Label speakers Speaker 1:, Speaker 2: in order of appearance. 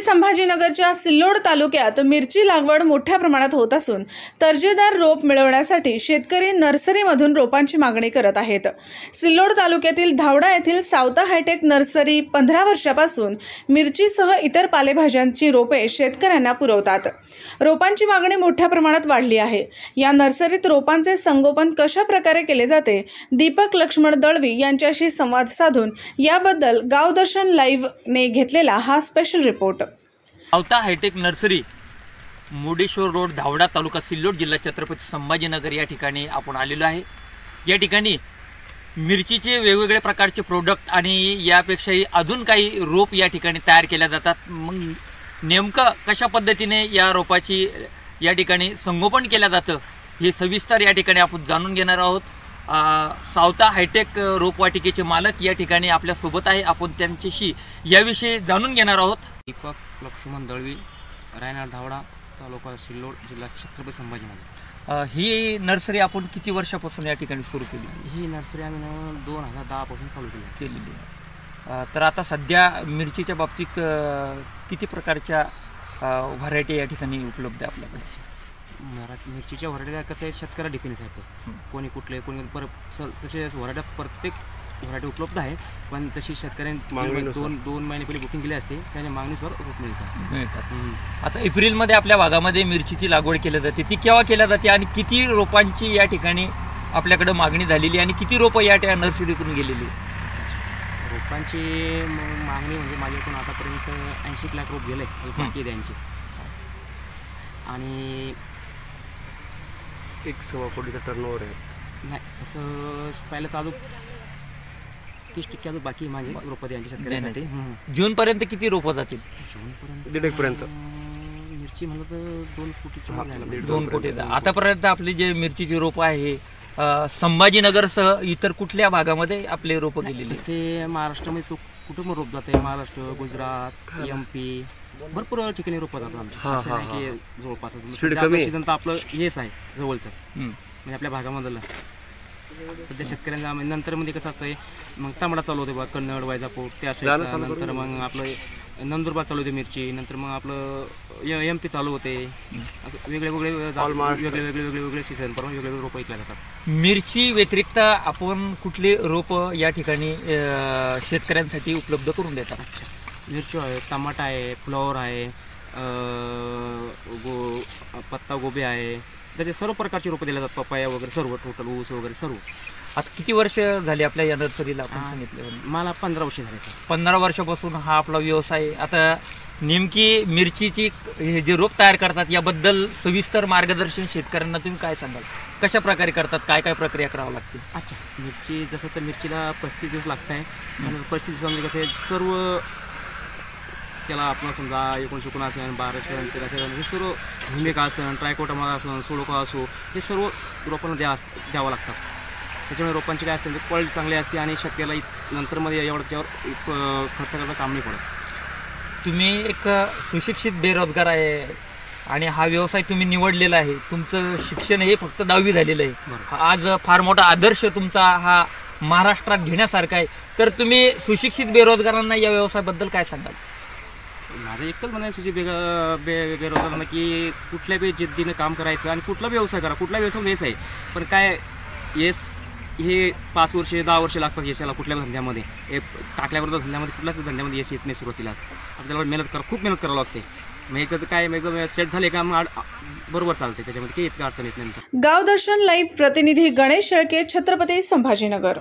Speaker 1: संभाजीनगरच्या सिल्लोड तालुक्यात मिरची लागवड मोठ्या प्रमाणात होत असून दर्जेदार रोप मिळवण्यासाठी शेतकरी नर्सरीमधून रोपांची मागणी करत आहेत। सिल्लोड तालुक्यातील धावडा येथील सावता हायटेक नर्सरी 15 वर्षापासून मिरचीसह इतर पालेभाज्यांची रोपे शेतकऱ्यांना पुरवतात। रोपांची मागणी मोठ्या प्रमाणात वाढली आहे। या नर्सरीत रोपांचे संगोपन कशा प्रकारे केले जाते, दीपक लक्ष्मण दळवी यांच्याशी संवाद साधून याबद्दल गावदर्शन लाईव्ह ने घेतलेला हा special report.
Speaker 2: Savata hitech nursery, Murdeshwar road, Dhawada, taluka Sillod, जिल्हा छत्रपती संभाजीनगर या ठिकाणी आपण आलेलो आहे। या ठिकाणी मिरचीचे वेगवेगळे प्रकारचे प्रोडक्ट आणि यापेक्षाही अजून काही रोप या ठिकाणी तयार केल्या जातात। मग नेमकं कशा पद्धतीने या रोपाची या ठिकाणी संगोपन केलं जातं हे सविस्तर या ठिकाणी आपण जाणून घेणार आहोत। सावता हायटेक रोपवाटिकेचे मालक या ठिकाणी आपल्या सोबत आहे, आपण त्यांच्याशी याविषयी जाणून घेणार आहोत।
Speaker 3: दीपक लक्ष्मण दळवी, रायनाड, धावडा, तालुका सिल्लोड, जिल्हा छत्रपती संभाजीनगर।
Speaker 2: ही नर्सरी आपण किती वर्षापासून या ठिकाणी सुरू केली?
Speaker 3: ही नर्सरी आम्ही 2010 पासून चालू केली।
Speaker 2: तर आता सध्या मिरचीच्या बाबतीत किती प्रकारच्या व्हरायटी या ठिकाणी उपलब्ध आहे आपल्याकडे?
Speaker 3: मिरचीच्या व्हरायटी कसं आहे, शेतकऱ्याला डिपेंड आहे। कोणी कुठले कोणी तसे व्हरायटी प्रत्येक व्हरायटी उपलब्ध आहे, पण तशी शेतकऱ्यांनी दोन महिने पहिले बुकिंग केली असते, त्याच्या मागणीनुसार रोप मिळतात।
Speaker 2: आता एप्रिलमध्ये आपल्या भागामध्ये मिरचीची लागवड केली जाते, ती केव्हा केली जाते आणि किती रोपांची या ठिकाणी आपल्याकडे मागणी झालेली आणि किती रोपं या नर्सरीतून गेलेली?
Speaker 3: रोपांची मागणी म्हणजे माझ्याकडून आतापर्यंत 80 लाख रोप गेले बाकी द्यांचे, आणि
Speaker 4: 1.25 कोटीचा टर्नओव्हर आहे।
Speaker 3: नाही तसं पाहिलं तर अजून 30% अजून बाकी माझे रोपं द्यांचे शेतकऱ्यांसाठी।
Speaker 2: जूनपर्यंत किती रोपं जातील?
Speaker 3: जूनपर्यंत
Speaker 4: 1.5 पर्यंत
Speaker 3: मिरची म्हणलं तर 2 कोटीची
Speaker 2: 2 कोटी। आतापर्यंत आपली जे मिरचीची रोपं आहे संभाजीनगरसह इतर कुठल्या भागामध्ये आपले रोपं गेलेली?
Speaker 3: तसे महाराष्ट्रामध्ये कुटुंब रोप जाते, महाराष्ट्र, गुजरात, MP भरपूर ठिकाणी रोपं जातात आमचे। असं नाही की जवळपास सीझन तर आपलं हेच आहे जवळचं, म्हणजे आपल्या भागामधलं सध्या शेतकऱ्यांना। नंतर मध्ये कसं असतंय, मग तांबडा चालू होते बघा, कन्नड, वैजापूर त्या साईडला, नंतर मग आपलं नंदुरबार चालू होते मिरची, नंतर मग आपलं MP चालू होते। असं वेगळे सीझन प्रमाणे वेगवेगळे रोपं ऐकल्या जातात।
Speaker 2: मिरची व्यतिरिक्त आपण कुठले रोपं या ठिकाणी शेतकऱ्यांसाठी उपलब्ध करून देतात?
Speaker 3: मिरची आहे, टमाटा आहे, फ्लॉवर आहे, पत्ता गोबी आहे, त्याचे सर्व प्रकारची रोपं दिल्या जातात, पपाया वगैरे सर्व, टोटल ऊस वगैरे सर्व।
Speaker 2: आता किती वर्ष झाली आपल्या या नर्सरीला? आपण सांगितलं
Speaker 3: मला 15 वर्ष झाले।
Speaker 2: 15 वर्षापासून हा आपला व्यवसाय। आता नेमकी मिरचीची हे जे रोप तयार करतात याबद्दल सविस्तर मार्गदर्शन शेतकऱ्यांना तुम्ही काय सांगाल? कशा प्रकारे करतात, काय काय प्रक्रिया करावं लागते?
Speaker 3: अच्छा, मिरची जसं तर मिरचीला 35 दिवस लागत आहे, आणि 35 दिवसामध्ये कसं आहे, सर्व त्याला आपण समजा 19 असेल, 12 असेल, 13 हे सर्व भूमिका असेल, ट्रायकोटमा असेल, सोडोका असो, हे सर्व रोपांना द्यावं लागतात। त्याच्यामुळे रोपांची काय असते, क्वालिटी चांगली असते आणि शेतकऱ्याला नंतरमध्ये एवढं त्याच्यावर खर्च करायचं काम नाही पडत।
Speaker 2: तुम्ही एक सुशिक्षित बेरोजगार आहे आणि हा व्यवसाय तुम्ही निवडलेला आहे, तुमचं शिक्षण हे फक्त 10वी झालेलं आहे। आज फार मोठा आदर्श तुमचा हा महाराष्ट्रात घेण्यासारखा आहे, तर तुम्ही सुशिक्षित बेरोजगारांना या व्यवसायाबद्दल काय सांगाल?
Speaker 3: माझं एकच म्हणायचं बेरोजगारांना की कुठल्या बी जिद्दीनं काम करायचं आणि कुठला व्यवसाय करा, कुठला व्यवसाय यश आहे, पण काय हे 5 वर्षे 10 वर्षे लागतात यशाला कुठल्या धंद्यामध्ये। टाकल्याबरोबर धंद्यामध्ये कुठल्याच धंद्यामध्ये यश येत नाही सुरुवातीलाच, आपल्याला खूप मेहनत करावं लागते। मग एकदा काय एकदम सेट झाले का मग बरोबर चालते, त्याच्यामध्ये काही इतकं अडचण येत नाही।
Speaker 1: गावदर्शन लाईव्ह प्रतिनिधी गणेश शेळके, छत्रपती संभाजीनगर।